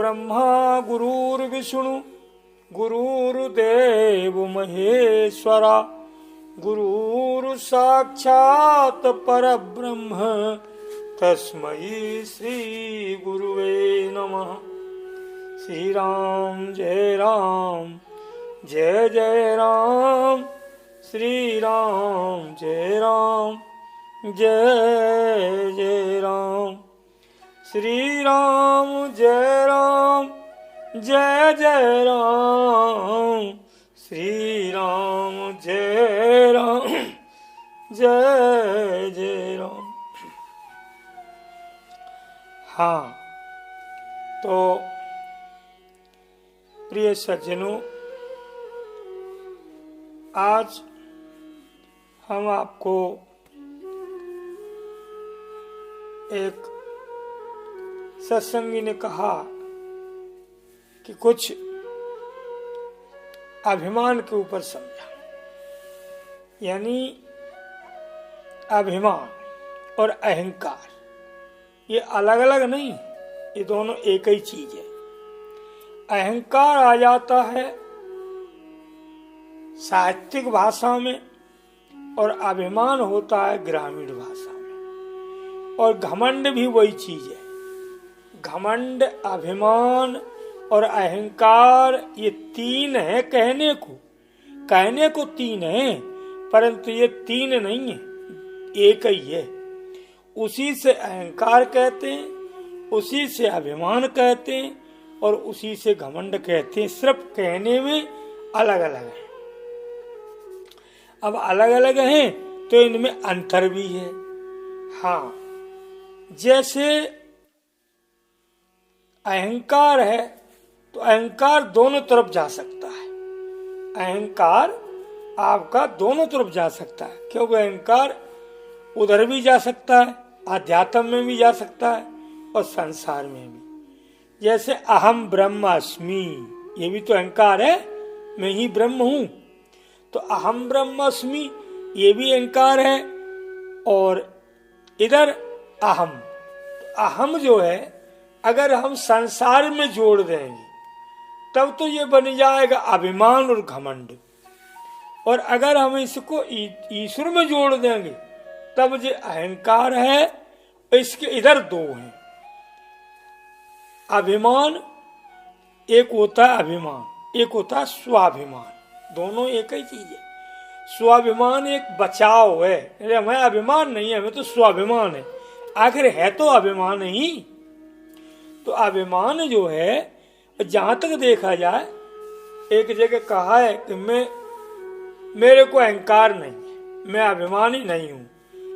ब्रह्मा गुरुर्विष्णु गुरुर्देव महेश्वरा गुरुर्साक्षात् परब्रह्म तस्मै श्री गुरुवे नमः। श्री राम जय राम श्री राम जय राम श्री राम जय राम श्री राम जय राम। हाँ, तो प्रिय सज्जनों, आज हम आपको एक सत्संगी ने कहा कि कुछ अभिमान के ऊपर समझा, यानी अभिमान और अहंकार ये अलग अलग नहीं, ये दोनों एक ही चीज है। अहंकार आ जाता है साहित्यिक भाषा में और अभिमान होता है ग्रामीण भाषा में, और घमंड भी वही चीज है। घमंड, अभिमान और अहंकार ये तीन है, कहने को तीन है, परंतु ये तीन नहीं है, एक ही है। उसी से अहंकार कहते हैं, उसी से अभिमान कहते हैं और उसी से घमंड कहते हैं। सिर्फ कहने में अलग अलग है। अब अलग अलग हैं तो इनमें अंतर भी है। हाँ, जैसे अहंकार है तो अहंकार दोनों तरफ जा सकता है। अहंकार आपका दोनों तरफ जा सकता है, क्योंकि अहंकार उधर भी जा सकता है, आध्यात्म में भी जा सकता है और संसार में भी। जैसे अहम ब्रह्मास्मि, ये भी तो अहंकार है, मैं ही ब्रह्म हूं। तो अहम ब्रह्मास्मि ये भी अहंकार है। और इधर अहम जो है, अगर हम संसार में जोड़ देंगे तब तो ये बन जाएगा अभिमान और घमंड। और अगर हम इसको ईश्वर में जोड़ देंगे तब ये अहंकार है। इसके इधर दो हैं। अभिमान एक होता है, अभिमान एक होता है स्वाभिमान। दोनों एक ही चीज है। स्वाभिमान एक बचाव है, हमें अभिमान नहीं है, हमें तो स्वाभिमान है। आखिर है तो अभिमान ही। तो अभिमान जो है, जहां तक देखा जाए, एक जगह कहा है कि मेरे को अहंकार नहीं है, मैं अभिमानी नहीं हूं।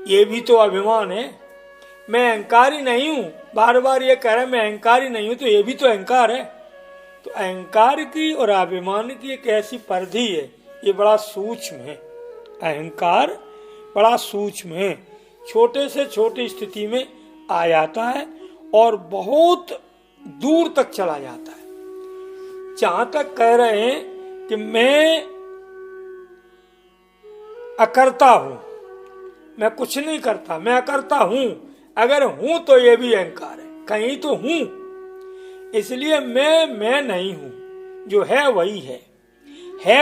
ये भी तो अभिमान है। मैं अहंकारी नहीं हूं, बार बार ये कह रहा है मैं अहंकारी नहीं हूं, तो ये भी तो अहंकार है। तो अहंकार की और अभिमान की एक ऐसी परिधि है, ये बड़ा सूक्ष्म है। अहंकार बड़ा सूक्ष्म है, छोटे से छोटी स्थिति में आ जाता है और बहुत दूर तक चला जाता है। जहां तक कह रहे हैं कि मैं अकर्ता हूं, मैं कुछ नहीं करता, मैं अकर्ता हूं। अगर हूं तो ये भी अहंकार है, कहीं तो हूं। इसलिए मैं नहीं हूं, जो है वही है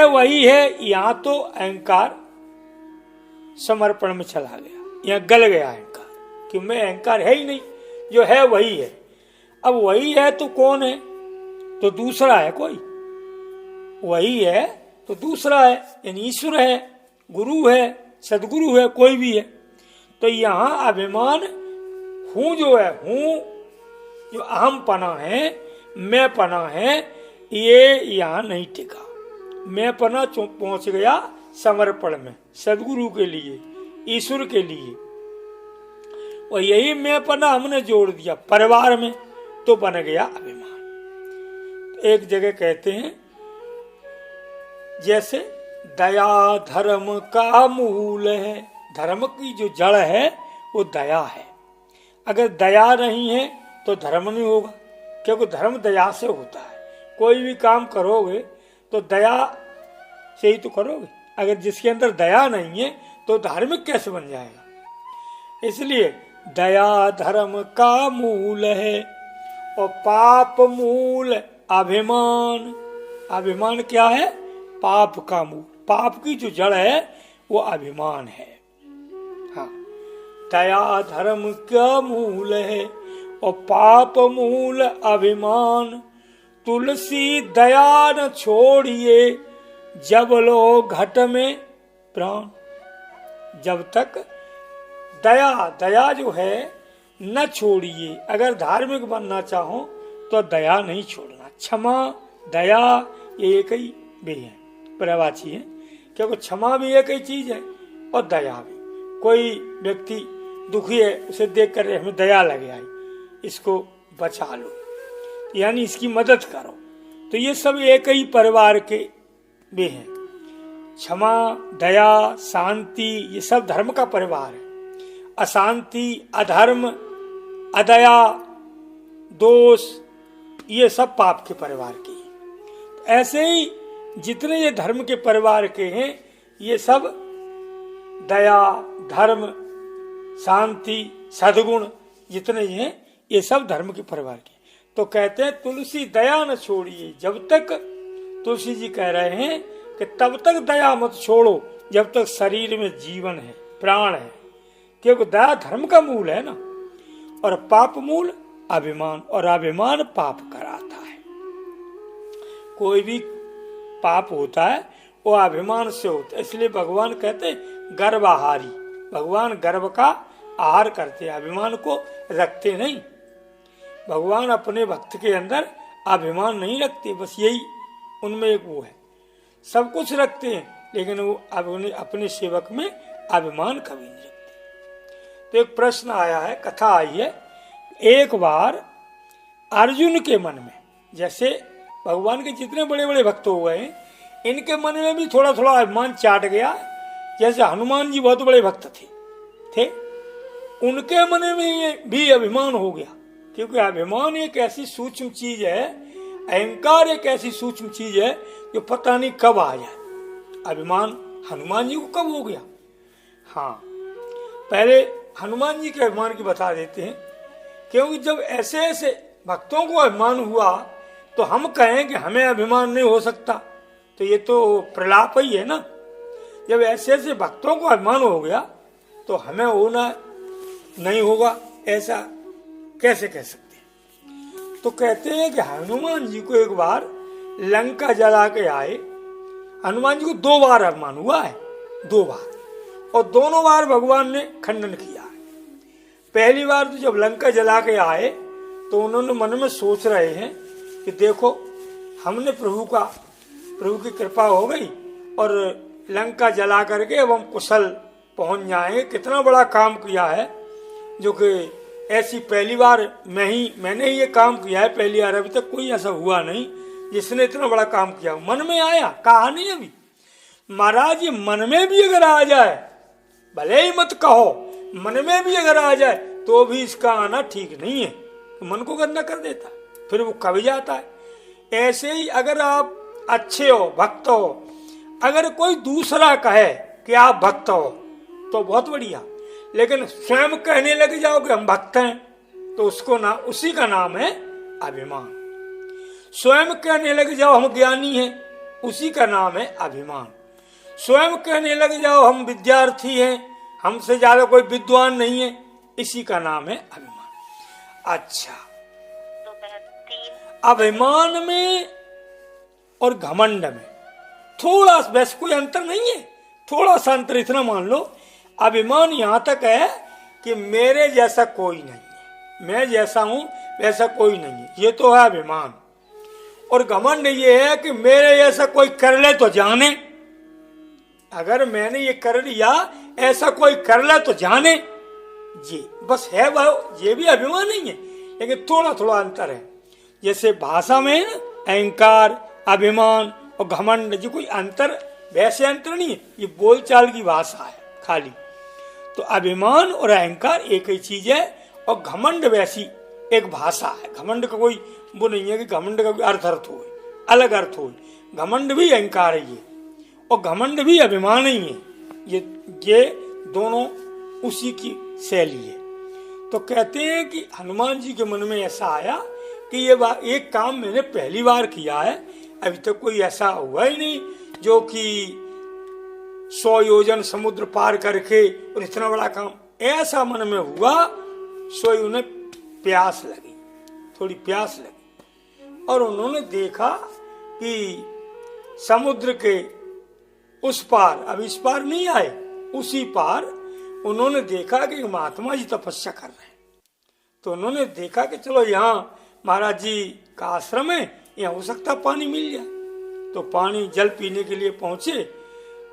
वही है। यहां तो अहंकार समर्पण में चला गया, यहां गल गया अहंकार कि मैं अहंकार है ही नहीं, जो है वही है। अब वही है तो कौन है? तो दूसरा है कोई। वही है तो दूसरा है, यानी ईश्वर है, गुरु है, सदगुरु है, कोई भी है। तो यहां अभिमान हूं जो है, हूं जो अहम पना है, मैं पना है, ये यहां नहीं टिका। मैं पना पहुंच गया समर्पण में, सदगुरु के लिए, ईश्वर के लिए। और यही मैं पना हमने जोड़ दिया परिवार में, तो बन गया अभिमान। तो एक जगह कहते हैं, जैसे दया धर्म का मूल है। धर्म की जो जड़ है वो दया है। अगर दया नहीं है तो धर्म नहीं होगा, क्योंकि धर्म दया से होता है। कोई भी काम करोगे तो दया से ही तो करोगे। अगर जिसके अंदर दया नहीं है तो धार्मिक कैसे बन जाएगा? इसलिए दया धर्म का मूल है और पाप मूल अभिमान। अभिमान क्या है? पाप का मूल, पाप की जो जड़ है वो अभिमान है। हाँ, दया धर्म का मूल है और पाप मूल अभिमान। तुलसी दया न छोड़िए जब लो घट में प्राण। जब तक दया जो है न छोड़िए। अगर धार्मिक बनना चाहो तो दया नहीं छोड़ना। क्षमा दया ये एक ही भी है, पर्यायवाची है, क्योंकि क्षमा भी एक ही चीज है और दया भी। कोई व्यक्ति दुखी है, उसे देख कर हमें दया लगे आई, इसको बचा लो, यानी इसकी मदद करो। तो ये सब एक ही परिवार के भी हैं। क्षमा, दया, शांति, ये सब धर्म का परिवार है। अशांति, अधर्म, अदया, दोष, ये सब पाप के परिवार के हैं। ऐसे ही जितने ये धर्म के परिवार के हैं, ये सब दया, धर्म, शांति, सद्गुण जितने हैं, ये सब धर्म के परिवार के। तो कहते हैं तुलसी दया न छोड़िए। जब तक, तुलसी जी कह रहे हैं कि तब तक दया मत छोड़ो जब तक शरीर में जीवन है, प्राण है, क्योंकि दया धर्म का मूल है ना। और पाप मूल अभिमान, और अभिमान पाप कराता है। कोई भी पाप होता है वो अभिमान से होता है। इसलिए भगवान कहते हैं गर्भाहारी। भगवान गर्भ का आहार करते, अभिमान को रखते नहीं। भगवान अपने भक्त के अंदर अभिमान नहीं रखते, बस यही उनमें एक वो है। सब कुछ रखते हैं लेकिन वो अपने सेवक में अभिमान कभी नहीं रखते। तो एक प्रश्न आया है, कथा आई है, एक बार अर्जुन के मन में, जैसे भगवान के जितने बड़े बड़े भक्त हुए हैं, इनके मन में भी थोड़ा थोड़ा अभिमान चाट गया। जैसे हनुमान जी बहुत बड़े भक्त थे, उनके मन में भी अभिमान हो गया। क्योंकि अभिमान एक ऐसी सूक्ष्म चीज है, अहंकार एक ऐसी सूक्ष्म चीज है जो पता नहीं कब आ जाए। अभिमान हनुमान जी को कब हो गया? हाँ, पहले हनुमान जी के अभिमान की बता देते हैं। क्योंकि जब ऐसे ऐसे भक्तों को अभिमान हुआ तो हम कहें कि हमें अभिमान नहीं हो सकता, तो ये तो प्रलाप ही है ना। जब ऐसे ऐसे भक्तों को अभिमान हो गया तो हमें होना नहीं होगा, ऐसा कैसे कह सकते हैं? तो कहते हैं कि हनुमान जी को एक बार लंका जला के आए। हनुमान जी को 2 बार अभिमान हुआ है, 2 बार, और दोनों बार भगवान ने खंडन किया है। पहली बार तो जब लंका जला के आए तो उन्होंने मन में सोच रहे हैं कि देखो, हमने प्रभु की कृपा हो गई और लंका जला करके अब हम कुशल पहुंच जाएंगे। कितना बड़ा काम किया है, जो कि ऐसी पहली बार मैंने ही ये काम किया है। पहली बार, अभी तक कोई ऐसा हुआ नहीं जिसने इतना बड़ा काम किया। मन में आया, कहा नहीं अभी। महाराज ये मन में भी अगर आ जाए, भले ही मत कहो, मन में भी अगर आ जाए तो भी इसका आना ठीक नहीं है। तो मन को गंदा कर देता, फिर वो कभी जाता है। ऐसे ही अगर आप अच्छे हो, भक्त हो, अगर कोई दूसरा कहे कि आप भक्त हो तो बहुत बढ़िया, लेकिन स्वयं कहने लग जाओ कि हम भक्त हैं तो उसी का नाम है अभिमान। स्वयं कहने लग जाओ हम ज्ञानी हैं, उसी का नाम है अभिमान। स्वयं कहने लग जाओ हम विद्यार्थी हैं, हमसे ज्यादा कोई विद्वान नहीं है, इसी का नाम है अभिमान। अच्छा, अभिमान में और घमंड में थोड़ा वैसे कोई अंतर नहीं है, थोड़ा सा अंतर इतना मान लो। अभिमान यहां तक है कि मेरे जैसा कोई नहीं है, मैं जैसा हूं वैसा कोई नहीं है, ये तो है अभिमान। और घमंड ये है कि मेरे जैसा कोई कर ले तो जाने, अगर मैंने ये कर लिया ऐसा कोई कर ले तो जाने, ये बस है वह, ये भी अभिमान नहीं है, लेकिन थोड़ा थोड़ा अंतर है। जैसे भाषा में अहंकार, अभिमान और घमंड, जी कोई अंतर, वैसे अंतर नहीं है, ये बोलचाल की भाषा है खाली। तो अभिमान और अहंकार एक ही चीज है, और घमंड वैसी एक भाषा है। घमंड का कोई वो नहीं है कि घमंड का कोई अर्थ हो, अलग अर्थ हो। घमंड भी अहंकार है ये, और घमंड भी अभिमान ही है। ये दोनों उसी की शैली है। तो कहते हैं कि हनुमान जी के मन में ऐसा आया कि ये काम मैंने पहली बार किया है, अभी तक कोई ऐसा हुआ ही नहीं जो कि 100 योजन समुद्र पार करके और इतना बड़ा काम ऐसा मन में हुआ। सो उन्हें प्यास लगी, थोड़ी प्यास लगी, और उन्होंने देखा कि समुद्र के उस पार, अब इस पार नहीं आए, उसी पार उन्होंने देखा कि महात्मा जी तपस्या कर रहे हैं। तो उन्होंने देखा कि चलो यहाँ महाराज जी का आश्रम है, यहाँ हो सकता पानी मिल जाए। तो पानी जल पीने के लिए पहुंचे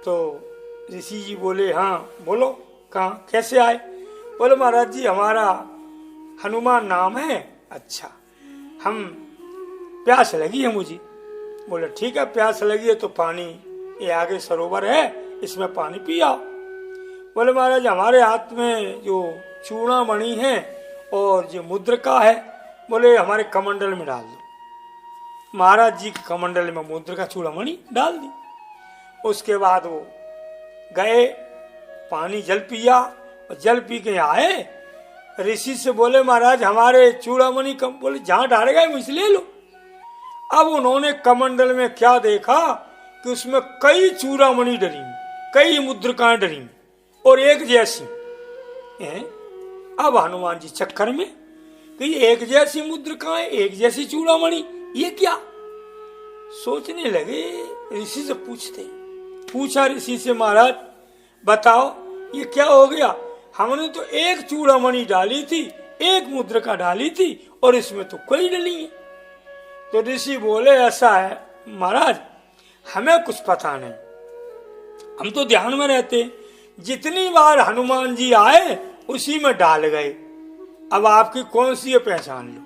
तो ऋषि जी बोले, हाँ बोलो कहाँ कैसे आए? बोले महाराज जी हमारा हनुमान नाम है। अच्छा, हम प्यास लगी है मुझे। बोले ठीक है, प्यास लगी है तो पानी, ये आगे सरोवर है, इसमें पानी पी आओ। बोले महाराज हमारे हाथ में जो चूड़ामणि है और जो मुद्रिका है, बोले हमारे कमंडल में डाल दो। महाराज जी के कमंडल में मुद्रिका चूड़ामणि डाल दी। उसके बाद वो गए, पानी जल पिया, और जल पी के आए, ऋषि से बोले महाराज हमारे चूड़ामणि कम। बोले जहां डाल गए मुझसे ले लो। अब उन्होंने कमंडल में क्या देखा कि उसमें कई चूड़ामणि डली, कई मुद्रिकाएं डली और एक जैसी। अब हनुमान जी चक्कर में कि एक जैसी मुद्रिकाएं, एक जैसी चूड़ामणि, ये क्या? सोचने लगे। ऋषि से पूछा ऋषि से, महाराज बताओ ये क्या हो गया? हमने तो एक चूड़ामणि डाली थी, एक मुद्रिका डाली थी, और इसमें तो कई डली है। तो ऋषि बोले ऐसा है महाराज, हमें कुछ पता नहीं, हम तो ध्यान में रहते, जितनी बार हनुमान जी आए उसी में डाल गए। अब आपकी कौन सी है, पहचान लो।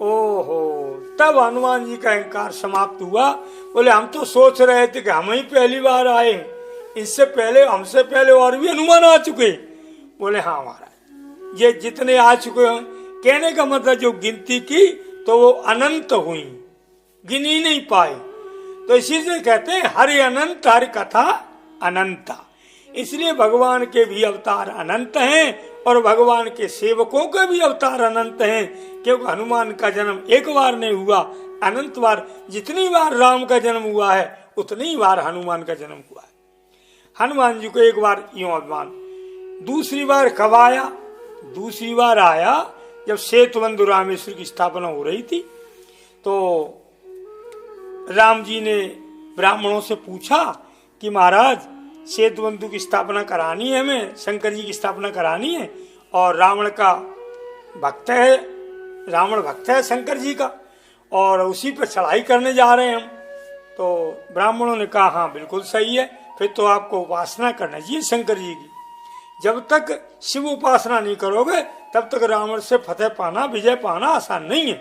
ओहो, तब हनुमान जी का अहंकार समाप्त हुआ। बोले हम तो सोच रहे थे कि हम ही पहली बार आए, इससे पहले हमसे पहले और भी हनुमान आ चुके। बोले हाँ महाराज, ये जितने आ चुके हैं, कहने का मतलब जो गिनती की तो वो अनंत हुई, गिनी नहीं पाए। तो इसी से कहते हैं हरि अनंत, हरि कथा अनंता। इसलिए भगवान के भी अवतार अनंत हैं और भगवान के सेवकों के भी अवतार अनंत हैं, क्योंकि हनुमान का जन्म एक बार नहीं हुआ, अनंत बार। जितनी बार राम का जन्म हुआ है उतनी बार हनुमान का जन्म हुआ है। हनुमान जी को एक बार यूं अभिमान, दूसरी बार कब आया? दूसरी बार आया जब सेतुबंधु रामेश्वर की स्थापना हो रही थी। तो राम जी ने ब्राह्मणों से पूछा कि महाराज सेतुबंधु की स्थापना करानी है, हमें शंकर जी की स्थापना करानी है, और रावण का भक्त है, रावण भक्त है शंकर जी का, और उसी पर चढ़ाई करने जा रहे हैं हम। तो ब्राह्मणों ने कहा हाँ बिल्कुल सही है, फिर तो आपको उपासना करना चाहिए शंकर जी की। जब तक शिव उपासना नहीं करोगे तब तक रावण से फतेह पाना, विजय पाना आसान नहीं है।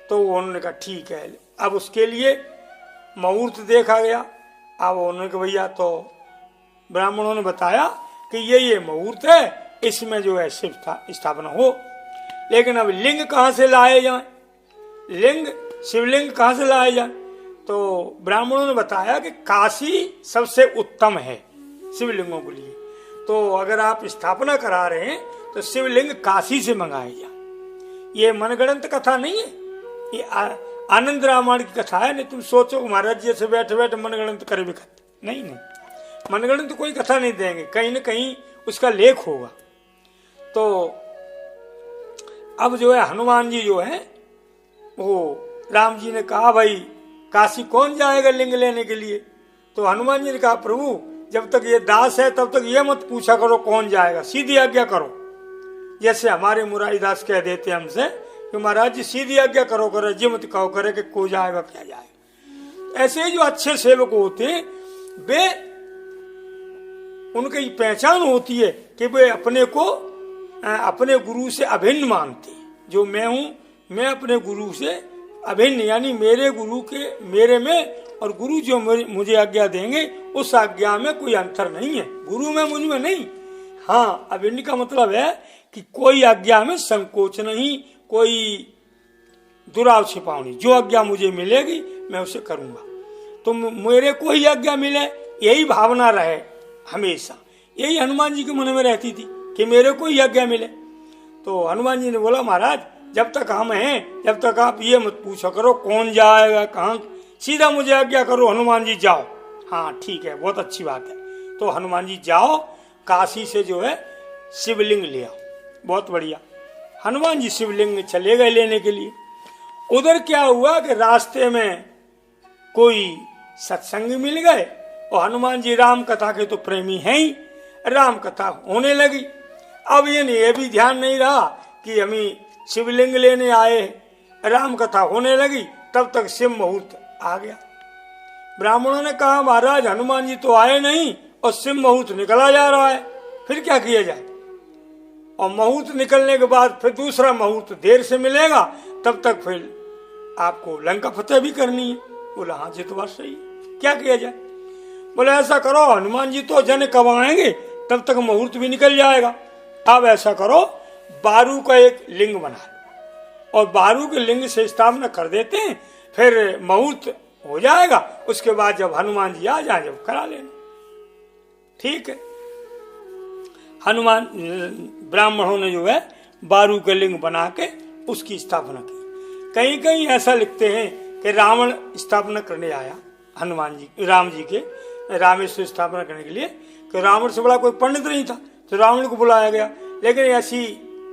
तो उन्होंने कहा ठीक है। अब उसके लिए मुहूर्त देखा गया। अब उन्होंने कहा भैया, तो ब्राह्मणों ने बताया कि ये मुहूर्त है, इसमें जो है शिव स्थापना हो। लेकिन अब लिंग कहाँ से लाए जाए, लिंग शिवलिंग कहाँ से लाए जाए? तो ब्राह्मणों ने बताया कि काशी सबसे उत्तम है शिवलिंगों के लिए। तो अगर आप स्थापना करा रहे हैं तो शिवलिंग काशी से मंगाए जाए। ये मनगढ़ंत कथा नहीं है, ये आनंद रामायण की कथा है। नहीं तुम सोचो महाराज जी से बैठे बैठे मनगढ़ंत करे भी कथा नहीं, मनगढ़ंत कोई कथा नहीं देंगे, कहीं न कहीं उसका लेख होगा। तो अब जो है हनुमान जी जो है वो राम जी ने कहा भाई काशी कौन जाएगा लिंग लेने के लिए? तो हनुमान जी ने कहा प्रभु जब तक ये दास है तब तक ये मत पूछा करो कौन जाएगा, सीधी आज्ञा करो। जैसे हमारे मुरारी दास कह देते हमसे कि महाराज जी सीधी आज्ञा करो, करे जी मत कहो करे कि को जाएगा क्या जाएगा। ऐसे ही जो अच्छे सेवक होते हैं वे, उनकी पहचान होती है कि वे अपने को अपने गुरु से अभिन्न मानते हैं। जो मैं हूं, मैं अपने गुरु से अभिन्न, यानी मेरे गुरु के मेरे में और गुरु जो मुझे आज्ञा देंगे उस आज्ञा में कोई अंतर नहीं है, गुरु में मुझ में नहीं। हाँ, अभिन्न का मतलब है कि कोई आज्ञा में संकोच नहीं, कोई दुराव छिपावनी। जो आज्ञा मुझे मिलेगी मैं उसे करूंगा। तो मेरे को ही आज्ञा मिले, यही भावना रहे हमेशा। यही हनुमान जी के मन में रहती थी कि मेरे को ही आज्ञा मिले। तो हनुमान जी ने बोला महाराज जब तक हम हैं, जब तक आप ये मत पूछा करो कौन जाएगा कहाँ, सीधा मुझे आज्ञा करो हनुमान जी जाओ। हाँ ठीक है, बहुत अच्छी बात है। तो हनुमान जी जाओ, काशी से जो है शिवलिंग ले आओ। बहुत बढ़िया। हनुमान जी शिवलिंग चले गए लेने के लिए। उधर क्या हुआ कि रास्ते में कोई सत्संग मिल गए, और हनुमान जी राम कथा के तो प्रेमी हैं ही, राम कथा होने लगी। अब ये भी ध्यान नहीं रहा कि हम शिवलिंग लेने आए, राम कथा होने लगी, तब तक शिव मुहूर्त आ गया। ब्राह्मणों ने कहा महाराज हनुमान जी तो आए नहीं और शिव मुहूर्त निकला जा रहा है, फिर क्या किया जाए। और मुहूर्त निकलने के बाद फिर दूसरा मुहूर्त देर से मिलेगा, तब तक फिर आपको लंका फतेह भी करनी है। बोला हाँ जी तो बात सही, क्या किया जाए। बोले ऐसा करो हनुमान जी तो जन कब आएंगे, तब तक मुहूर्त भी निकल जाएगा। अब ऐसा करो बारू का एक लिंग बना लो और बारू के लिंग से स्थापना कर देते हैं, फिर मुहूर्त हो जाएगा, उसके बाद जब हनुमान जी आ जाए जब करा लेना। ठीक है। हनुमान ब्राह्मणों ने जो है बारू के लिंग बना के उसकी स्थापना की। कहीं कहीं ऐसा लिखते हैं कि रावण स्थापना करने आया हनुमान जी राम जी के रामेश्वर स्थापना करने के लिए, कि रावण से बड़ा कोई पंडित नहीं था तो रावण को बुलाया गया। लेकिन ऐसी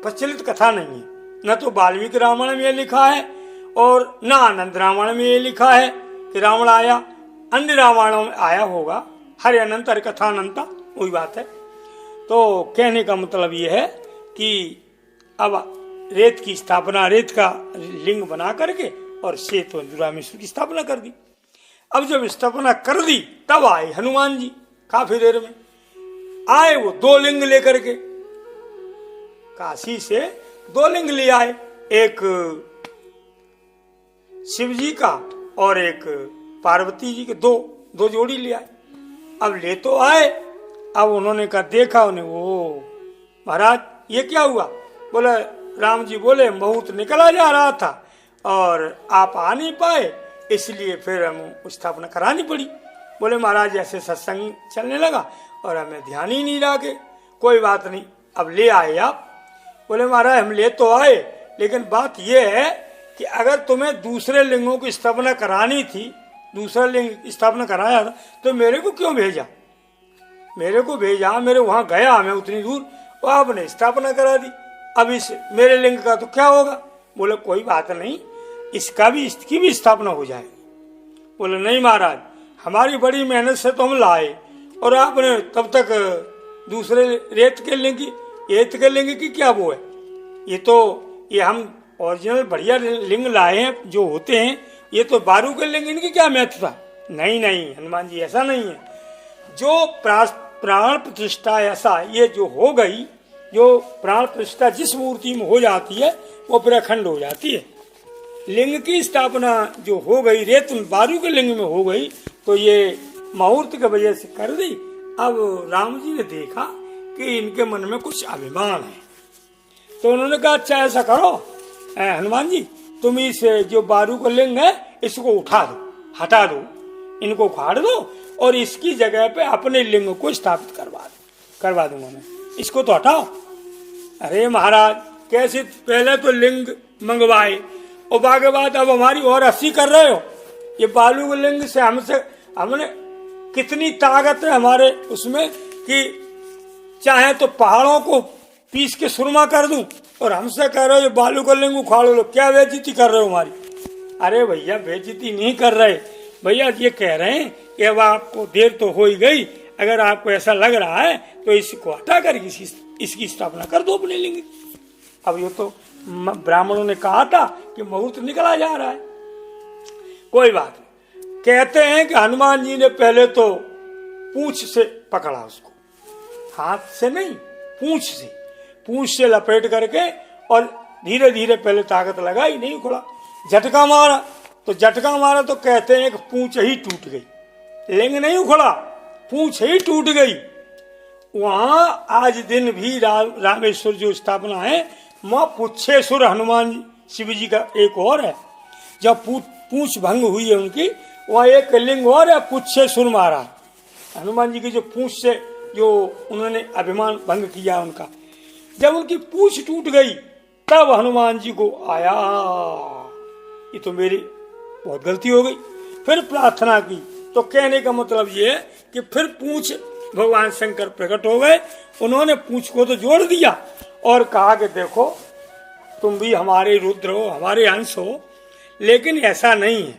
प्रचलित कथा नहीं है, न तो वाल्मीकि रामायण में ये लिखा है और न आनंद रामायण में ये लिखा है कि रावण आया। अन्य रामायणों में आया होगा, हरे अनंत हर कथा अनंता, वही बात है। तो कहने का मतलब ये है कि अब रेत की स्थापना, रेत का लिंग बना करके और श्वेत रामेश्वर की स्थापना कर दी। अब जब स्थापना कर दी तब आए हनुमान जी, काफी देर में आए वो 2 लिंग लेकर के, काशी से 2 लिंग ले आए, एक शिव जी का और एक पार्वती जी के, दो जोड़ी ले आए। अब ले तो आए, अब उन्होंने कहा देखा उन्हें, वो महाराज ये क्या हुआ। बोले राम जी बोले मुहूर्त निकला जा रहा था और आप आ नहीं पाए, इसलिए फिर हम स्थापना करानी पड़ी। बोले महाराज ऐसे सत्संग चलने लगा और हमें ध्यान ही नहीं रहा के, कोई बात नहीं अब ले आए आप। बोले महाराज हम ले तो आए, लेकिन बात यह है कि अगर तुम्हें दूसरे लिंगों की स्थापना करानी थी, दूसरा लिंग स्थापना कराया था, तो मेरे को क्यों भेजा। मेरे को भेजा, मेरे वहां गया मैं उतनी दूर, और आपने स्थापना करा दी। अब इस मेरे लिंग का तो क्या होगा। बोले कोई बात नहीं, इसकी भी स्थापना हो जाएगी। बोले नहीं महाराज हमारी बड़ी मेहनत से तो हम लाए, और आपने तब तक दूसरे रेत के लिंग की क्या वो है। ये हम ओरिजिनल बढ़िया लिंग लाए हैं जो होते हैं, ये तो बारू के लिंग, इनकी क्या महत्वता। नहीं हनुमान जी ऐसा नहीं है। जो प्राण प्रतिष्ठा ऐसा ये जो हो गई, जो प्राण प्रतिष्ठा जिस मूर्ति में हो जाती है वो फिर अखंड हो जाती है। लिंग की स्थापना जो हो गई रेत बारू के लिंग में हो गई, तो ये मुहूर्त की वजह से कर दी। अब राम जी ने देखा कि इनके मन में कुछ अभिमान है, तो उन्होंने कहा अच्छा ऐसा करो हनुमान जी, तुम इस जो बारू का लिंग है इसको उठा दो, हटा दो, इनको उखाड़ दो और इसकी जगह पे अपने लिंग को स्थापित करवा दूंगा मैं, इसको तो हटाओ। अरे महाराज कैसे, पहले तो लिंग मंगवाए और बाके बाद अब हमारी और हंसी कर रहे हो। ये बालू के लिंग से हमने कितनी ताकत है हमारे उसमें कि चाहे तो पहाड़ों को पीस के सुरमा कर दूं, और हमसे कह रहे हो ये बालू का लिंग उखाड़ लो, क्या बेइज्जती कर रहे हो हमारी। अरे भैया बेइज्जती नहीं कर रहे भैया, ये कह रहे हैं कि अब आपको देर तो हो ही गई, अगर आपको ऐसा लग रहा है तो इसको हटा कर इसकी स्थापना कर दो अपने लिंग। अब ये तो ब्राह्मणों ने कहा था कि मुहूर्त निकला जा रहा है, कोई बात नहीं। कहते हैं कि हनुमान जी ने पहले तो पूंछ से पकड़ा उसको, हाथ से नहीं पूंछ से लपेट करके, और धीरे धीरे पहले ताकत लगाई, नहीं उखड़ा, झटका मारा तो कहते हैं कि पूंछ ही टूट गई, लिंग नहीं उखड़ा, पूंछ ही टूट गई। वहां आज दिन भी रामेश्वर जो स्थापना है वहां पुच्छेश्वर हनुमान शिव जी का एक और है। जब पूंछ भंग हुई है उनकी, वहां एक लिंग और है पुच्छेश्वर महाराज, हनुमान जी की जो पूंछ से जो उन्होंने अभिमान भंग किया उनका, जब उनकी पूंछ टूट गई तब हनुमान जी को आया ये तो मेरी बहुत गलती हो गई। फिर प्रार्थना की। तो कहने का मतलब ये है कि फिर पूंछ भगवान शंकर प्रकट हो गए। उन्होंने पूंछ को तो जोड़ दिया और कहा कि देखो तुम भी हमारे रुद्र हो, हमारे अंश हो, लेकिन ऐसा नहीं है।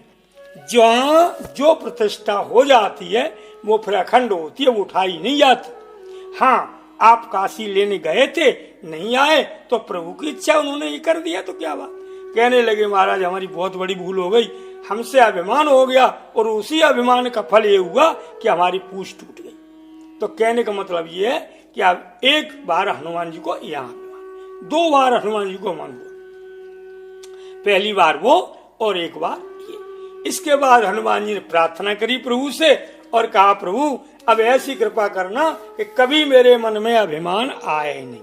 जहाँ जो प्रतिष्ठा हो जाती है वो फिर अखंड होती है, वो उठाई नहीं जाती। हाँ, आप काशी लेने गए थे, नहीं आए तो प्रभु की इच्छा, उन्होंने ये कर दिया तो क्या बात। कहने लगे महाराज हमारी बहुत बड़ी भूल हो गई, हमसे अभिमान हो गया और उसी अभिमान का फल ये हुआ कि हमारी पूंछ टूट गई। तो कहने का मतलब ये है कि आप एक बार हनुमान जी को यहाँ अभिमान, 2 बार हनुमान जी को मान हुआ, पहली बार वो और एक बार ये। इसके बाद हनुमान जी ने प्रार्थना करी प्रभु से और कहा प्रभु अब ऐसी कृपा करना कि कभी मेरे मन में अभिमान आए नहीं,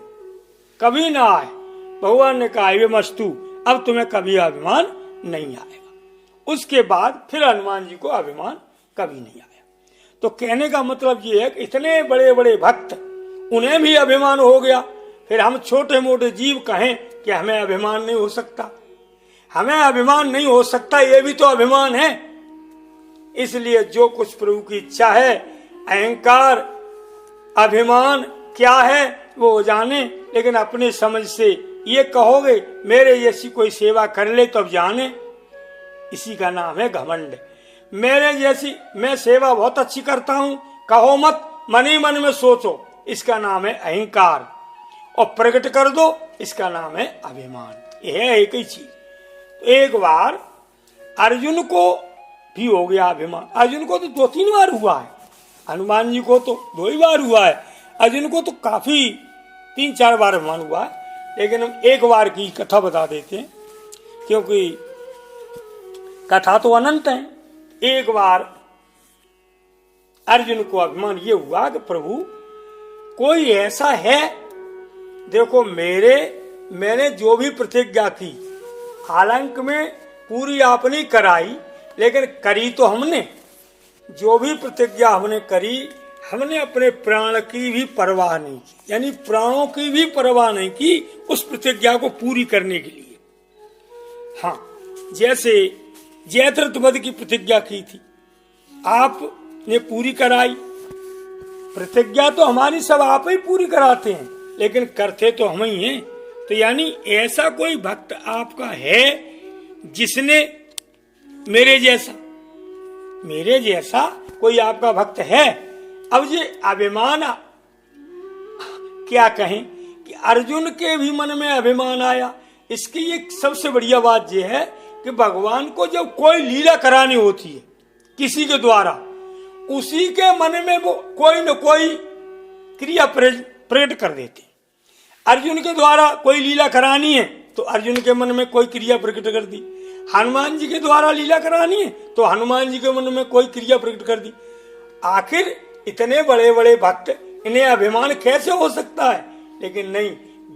कभी ना आए। भगवान ने कहा वे मस्तु, अब तुम्हें कभी अभिमान नहीं आएगा। उसके बाद फिर हनुमान जी को अभिमान कभी नहीं आया। तो कहने का मतलब ये है कि इतने बड़े बड़े भक्त, उन्हें भी अभिमान हो गया। फिर हम छोटे मोटे जीव कहें कि हमें अभिमान नहीं हो सकता, हमें अभिमान नहीं हो सकता, ये भी तो अभिमान है। इसलिए जो कुछ प्रभु की इच्छा है, अहंकार अभिमान क्या है वो जाने, लेकिन अपने समझ से ये कहोगे मेरे जैसी कोई सेवा कर ले तो अब जाने, इसी का नाम है घमंड। मेरे जैसी मैं सेवा बहुत अच्छी करता हूं कहो मत, मन ही मन में सोचो, इसका नाम है अहंकार, और प्रकट कर दो, इसका नाम है अभिमान। यह है एक ही चीज। एक बार अर्जुन को भी हो गया अभिमान। अर्जुन को तो 2-3 बार हुआ है, हनुमान जी को तो 2 ही बार हुआ है, अर्जुन को तो काफी 3-4 बार अभिमान हुआ है। लेकिन हम एक बार की कथा बता देते हैं, क्योंकि कथा तो अनंत है। एक बार अर्जुन को अभिमान ये हुआ कि प्रभु कोई ऐसा है, देखो मैंने जो भी प्रतिज्ञा की हालांकि में पूरी आपने कराई, लेकिन करी तो हमने, जो भी प्रतिज्ञा हमने करी, हमने अपने प्राण की भी परवाह नहीं की, यानी प्राणों की भी परवाह नहीं की उस प्रतिज्ञा को पूरी करने के लिए। हाँ, जैसे जयद्रथ वध की प्रतिज्ञा की थी, आपने पूरी कराई। प्रतिज्ञा तो हमारी सब आप ही पूरी कराते हैं, लेकिन करते तो हम ही हैं। तो यानी ऐसा कोई भक्त आपका है जिसने मेरे जैसा कोई आपका भक्त है। अब ये अभिमान क्या कहें कि अर्जुन के भी मन में अभिमान आया। इसकी एक सबसे बढ़िया बात यह है कि भगवान को जब कोई लीला करानी होती है किसी के द्वारा, उसी के मन में वो कोई न कोई क्रिया प्रकट कर देते। अर्जुन के द्वारा कोई लीला करानी है तो अर्जुन के मन में कोई क्रिया प्रकट कर दी, हनुमान जी के द्वारा लीला करानी है तो हनुमान जी के मन में कोई क्रिया प्रकट कर दी। आखिर इतने बड़े बड़े भक्त, इन्हें अभिमान कैसे हो सकता है? लेकिन नहीं,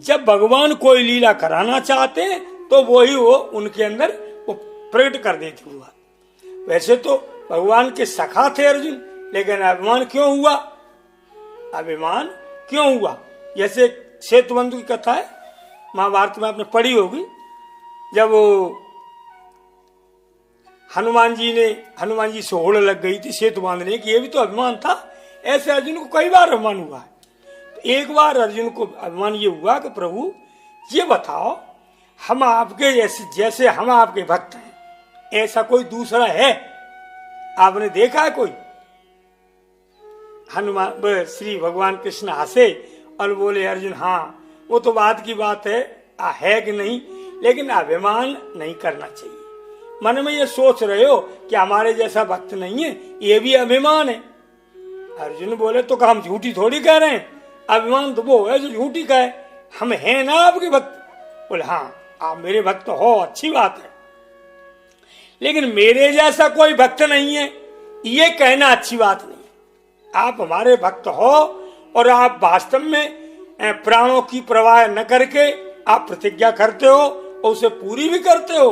जब भगवान कोई लीला कराना चाहते हैं तो वही वो उनके अंदर वो प्रकट कर देते हुआ। वैसे तो भगवान के सखा थे अर्जुन, लेकिन अभिमान क्यों हुआ? अभिमान क्यों हुआ? जैसे सेतुबंधु की कथा है, महाभारत में आपने पढ़ी होगी, जब हनुमान जी से होड़ लग गई थी सेतु बांधने की, ये भी तो अभिमान था। ऐसे अर्जुन को कई बार अभिमान हुआ है। तो एक बार अर्जुन को अभिमान ये हुआ कि प्रभु ये बताओ, हम आपके जैसे हम आपके भक्त हैं, ऐसा कोई दूसरा है? आपने देखा है कोई? हनुमान श्री भगवान कृष्ण हंसे और बोले अर्जुन हाँ, वो तो बात की बात है कि नहीं, लेकिन अभिमान नहीं करना चाहिए। मन में ये सोच रहे हो कि हमारे जैसा भक्त नहीं है, ये भी अभिमान है। अर्जुन बोले तो हम झूठी थोड़ी कह रहे हैं, अभिमान तो वो है जो झूठी कहे, हम हैं ना आपके भक्त। बोले हाँ, आप मेरे भक्त हो, अच्छी बात है, लेकिन मेरे जैसा कोई भक्त नहीं है, ये कहना अच्छी बात नहीं। आप हमारे भक्त हो और आप वास्तव में प्राणों की परवाह न करके आप प्रतिज्ञा करते हो और उसे पूरी भी करते हो,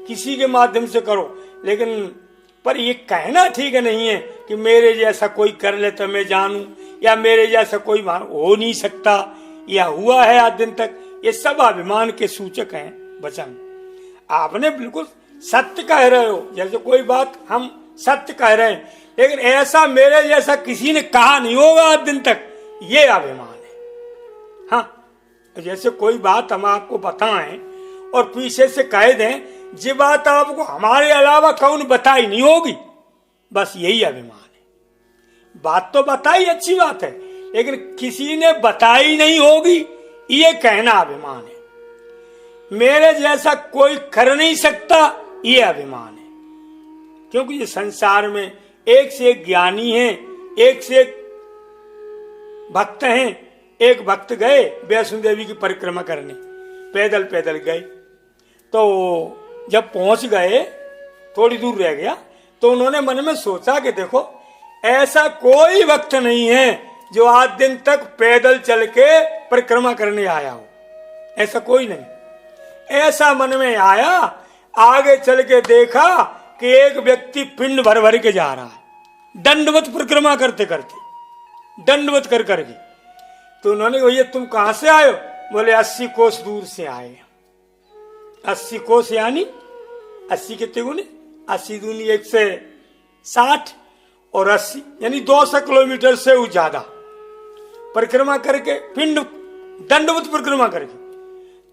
किसी के माध्यम से करो, लेकिन पर ये कहना ठीक नहीं है कि मेरे जैसा कोई कर ले तो मैं जानूं, या मेरे जैसा कोई हो नहीं सकता, या हुआ है आज दिन तक, ये सब अभिमान के सूचक हैं वचन। आपने बिल्कुल सत्य कह रहे हो, जैसे कोई बात हम सत्य कह रहे हैं, लेकिन ऐसा मेरे जैसा किसी ने कहा नहीं होगा आज दिन तक, ये अभिमान है। हाँ, जैसे कोई बात हम आपको बताएं और पीछे से कह दें ये बात आपको हमारे अलावा कौन बताई नहीं होगी, बस यही अभिमान है। बात तो बताई, अच्छी बात है, लेकिन किसी ने बताई नहीं होगी, ये कहना अभिमान है। मेरे जैसा कोई कर नहीं सकता, ये अभिमान है। क्योंकि ये संसार में एक से एक ज्ञानी है, एक से एक भक्त हैं। एक भक्त गए वैष्णो देवी की परिक्रमा करने, पैदल पैदल गए। तो जब पहुंच गए, थोड़ी दूर रह गया, तो उन्होंने मन में सोचा कि देखो, ऐसा कोई भक्त नहीं है जो आज दिन तक पैदल चल के परिक्रमा करने आया हो, ऐसा कोई नहीं। ऐसा मन में आया, आगे चल के देखा कि एक व्यक्ति पिंड भर भर के जा रहा है, दंडवत परिक्रमा करते करते, दंडवत कर करके। तो उन्होंने भैया तुम कहां से आए हो? बोले 80 कोस दूर से आए। 80 कोस यानी 80 कितने गुने? 80 दूनी 160 और 80 यानी 200 किलोमीटर से ज्यादा परिक्रमा करके, पिंड दंडवत परिक्रमा करके।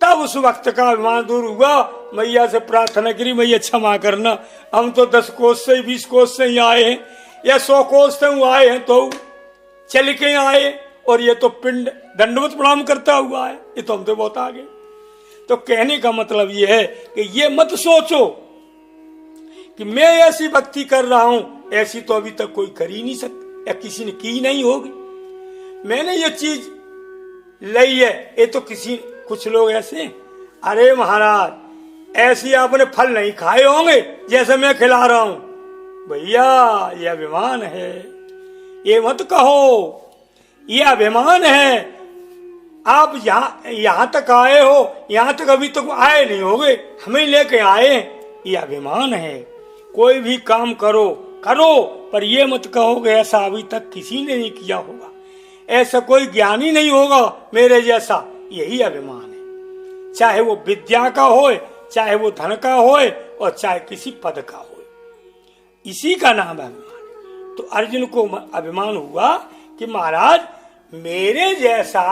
तब उस वक्त का अभिमान दूर हुआ। मैया से प्रार्थना करी, मैया क्षमा करना, हम तो 10 कोस से 20 कोस से ही आए हैं, या 100 कोस से आए हैं, तो चल के आए, और ये तो पिंड दंडवत प्रणाम करता हुआ है, ये तो हम तो बहुत आगे। तो कहने का मतलब ये है कि ये मत सोचो कि मैं ऐसी भक्ति कर रहा हूं, ऐसी तो अभी तक कोई कर ही नहीं सकता, या किसी ने की नहीं होगी। मैंने ये चीज लाई है, ये तो कुछ लोग ऐसे, अरे महाराज ऐसी आपने फल नहीं खाए होंगे जैसे मैं खिला रहा हूं। भैया ये अभिमान है, ये मत कहो, ये अभिमान है। आप यहां तक आए हो, यहां तक अभी तक आए नहीं होगे, हमें लेके आए, ये अभिमान है। कोई भी काम करो पर ये मत कहो कि ऐसा अभी तक किसी ने नहीं किया होगा, ऐसा कोई ज्ञानी नहीं होगा मेरे जैसा, यही अभिमान है। चाहे वो विद्या का हो, चाहे वो धन का हो, और चाहे किसी पद का हो, इसी का नाम अभिमान। तो अर्जुन को अभिमान हुआ कि महाराज मेरे जैसा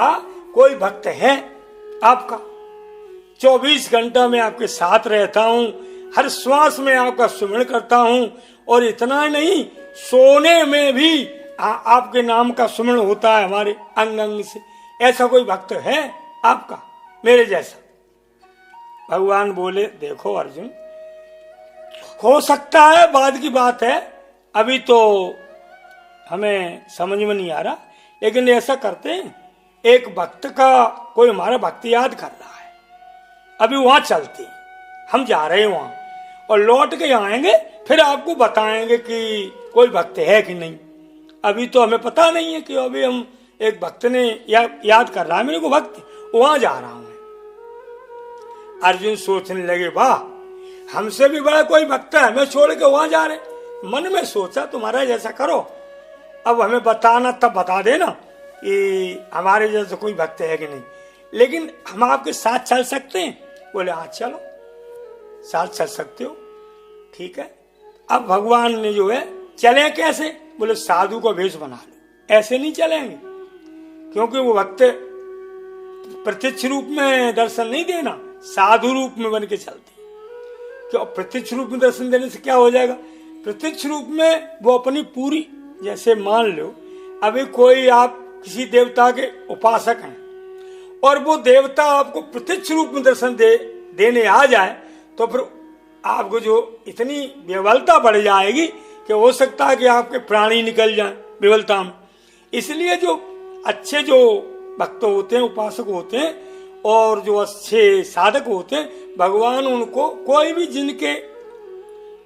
कोई भक्त है आपका, 24 घंटा मैं आपके साथ रहता हूं, हर श्वास में आपका सुमिरन करता हूं, और इतना नहीं, सोने में भी आपके नाम का सुमिरन होता है हमारे अंग अंग से। ऐसा कोई भक्त है आपका मेरे जैसा? भगवान बोले देखो अर्जुन, हो सकता है, बाद की बात है, अभी तो हमें समझ में नहीं आ रहा, लेकिन ऐसा करते हैं, एक भक्त का कोई हमारा भक्त याद कर रहा है, अभी वहां चलते हैं, हम जा रहे हैं वहां, और लौट के आएंगे, फिर आपको बताएंगे कि कोई भक्त है कि नहीं। अभी तो हमें पता नहीं है कि अभी हम एक भक्त ने याद कर रहा है मेरे को भक्त, वहां जा रहा हूं मैं। अर्जुन सोचने लगे, वाह हमसे भी बड़ा कोई भक्त है, हमें छोड़ के वहां जा रहे। मन में सोचा तुम्हारा जैसा करो, अब हमें बताना तब बता देना कि हमारे जैसा कोई भक्त है कि नहीं, लेकिन हम आपके साथ चल सकते हैं। बोले हाँ चलो, साथ चल सकते हो, ठीक है। अब भगवान ने जो है, चले कैसे? बोले साधु को भेष बना लो, ऐसे नहीं चलेंगे, क्योंकि वो भक्त प्रत्यक्ष रूप में दर्शन नहीं देना, साधु रूप में बन के चलते। क्यों? प्रत्यक्ष रूप में दर्शन देने से क्या हो जाएगा? प्रत्यक्ष रूप में वो अपनी पूरी, जैसे मान लो अभी कोई आप किसी देवता के उपासक हैं, और वो देवता आपको प्रत्यक्ष रूप में दर्शन देने आ जाए, तो फिर आपको जो इतनी विवलता बढ़ जाएगी कि हो सकता है कि आपके प्राणी निकल जाएं विवलता में। इसलिए जो अच्छे जो भक्त होते हैं, उपासक होते हैं, और जो अच्छे साधक होते हैं, भगवान उनको, कोई भी जिनके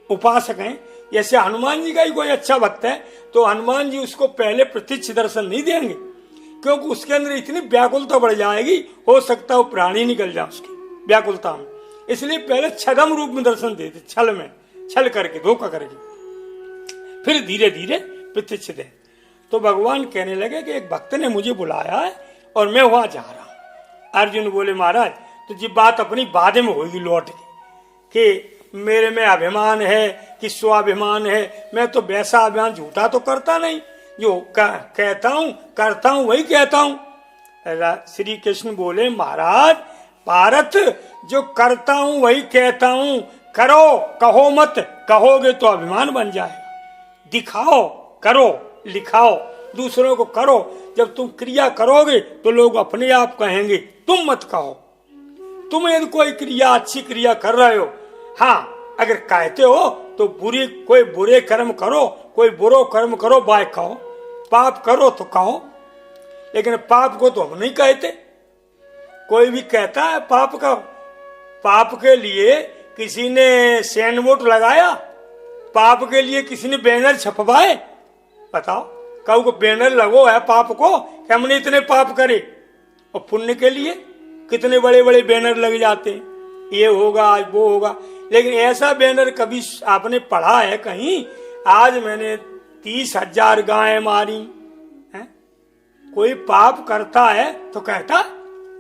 उपासक हैं, जैसे हनुमान जी का ही कोई अच्छा भक्त है, तो हनुमान जी उसको पहले प्रत्यक्ष दर्शन नहीं देंगे, क्योंकि उसके अंदर इतनी व्याकुलता बढ़ जाएगी, हो सकता है वो प्राणी निकल जाए उसकी व्याकुलता में। इसलिए पहले छदम रूप में दर्शन देते, छल में, छल करके, धोखा करके, फिर धीरे धीरे प्रत्यक्ष दे। तो भगवान कहने लगे कि एक भक्त ने मुझे बुलाया है और मैं वहां जा रहा हूं, अर्जुन बोले महाराज तो जी बात अपनी बाद में होगी लौट के कि मेरे में अभिमान है कि स्वाभिमान है। मैं तो वैसा अभिमान झूठा तो करता नहीं, जो कहता हूं करता हूं वही कहता हूं। श्री कृष्ण बोले महाराज पारथ जो करता हूं वही कहता हूं, करो कहो मत, कहोगे तो अभिमान बन जाएगा। दिखाओ करो लिखाओ, दूसरों को करो। जब तुम क्रिया करोगे तो लोग अपने आप कहेंगे, तुम मत कहो। तुम यदि कोई क्रिया अच्छी क्रिया कर रहे हो, हाँ अगर कहते हो तो कोई बुरे कर्म करो, कोई बुरो कर्म करो बाय कहो, पाप करो तो कहो, लेकिन पाप को तो हम नहीं कहते। कोई भी कहता है पाप का, पाप के लिए किसी ने सैन बोर्ड लगाया, पाप के लिए किसी ने बैनर छपवाए, बताओ कहो को बैनर लगो है पाप को कि हमने इतने पाप करे, और पुण्य के लिए कितने बड़े बड़े बैनर लग जाते हैं, ये होगा आज वो होगा। लेकिन ऐसा बैनर कभी आपने पढ़ा है कहीं, आज मैंने 30,000 गायें मारी है? कोई पाप करता है तो कहता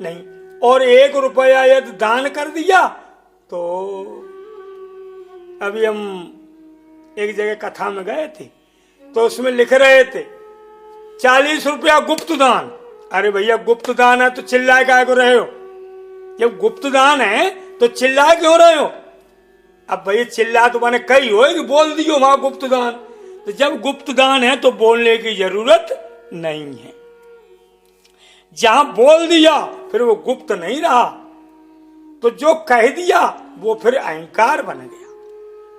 नहीं। और 1 रुपया यदि दान कर दिया तो अभी हम एक जगह कथा में गए थे तो उसमें लिख रहे थे 40 रुपया गुप्त दान। अरे भैया गुप्त दान है तो चिल्लाए काय को रहे हो? जब गुप्त दान है तो चिल्लाए क्यों रहे हो? अब भैया चिल्ला तो मैंने कही हो कि बोल दियो वहां गुप्त दान, तो जब गुप्त दान है तो बोलने की जरूरत नहीं है। जहां बोल दिया फिर वो गुप्त नहीं रहा, तो जो कह दिया वो फिर अहंकार बन गया।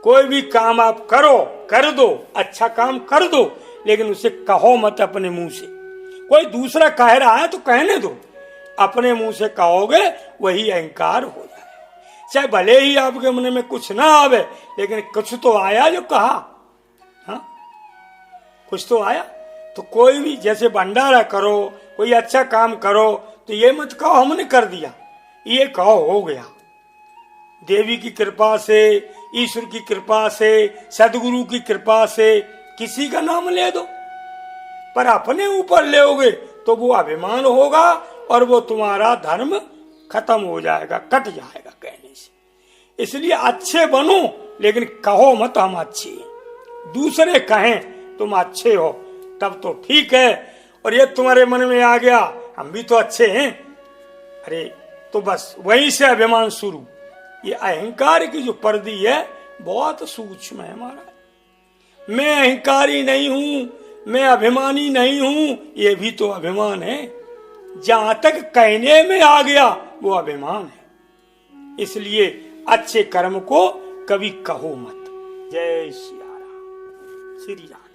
कोई भी काम आप करो कर दो, अच्छा काम कर दो, लेकिन उसे कहो मत अपने मुंह से। कोई दूसरा कह रहा है तो कहने दो, अपने मुंह से कहोगे वही अहंकार हो जाए। चाहे भले ही आपके मन में कुछ ना आवे, लेकिन कुछ तो आया जो कहा, हाँ कुछ तो आया। तो कोई भी जैसे भंडारा करो, कोई अच्छा काम करो, तो ये मत कहो हमने कर दिया, ये कहो हो गया। देवी की कृपा से, ईश्वर की कृपा से, सदगुरु की कृपा से किसी का नाम ले दो, पर अपने ऊपर लेओगे तो वो अभिमान होगा और वो तुम्हारा धर्म खत्म हो जाएगा, कट जाएगा कहने से। इसलिए अच्छे बनो, लेकिन कहो मत हम अच्छे, दूसरे कहें तुम अच्छे हो तब तो ठीक है। और ये तुम्हारे मन में आ गया हम भी तो अच्छे हैं, अरे तो बस वहीं से अभिमान शुरू। ये अहंकार की जो पर्दी है बहुत सूक्ष्म है हमारा। मैं अहंकारी नहीं हूं, मैं अभिमानी नहीं हूं, ये भी तो अभिमान है। जहां तक कहने में आ गया वो अभिमान है। इसलिए अच्छे कर्म को कभी कहो मत। जय श्री राम। श्री राम।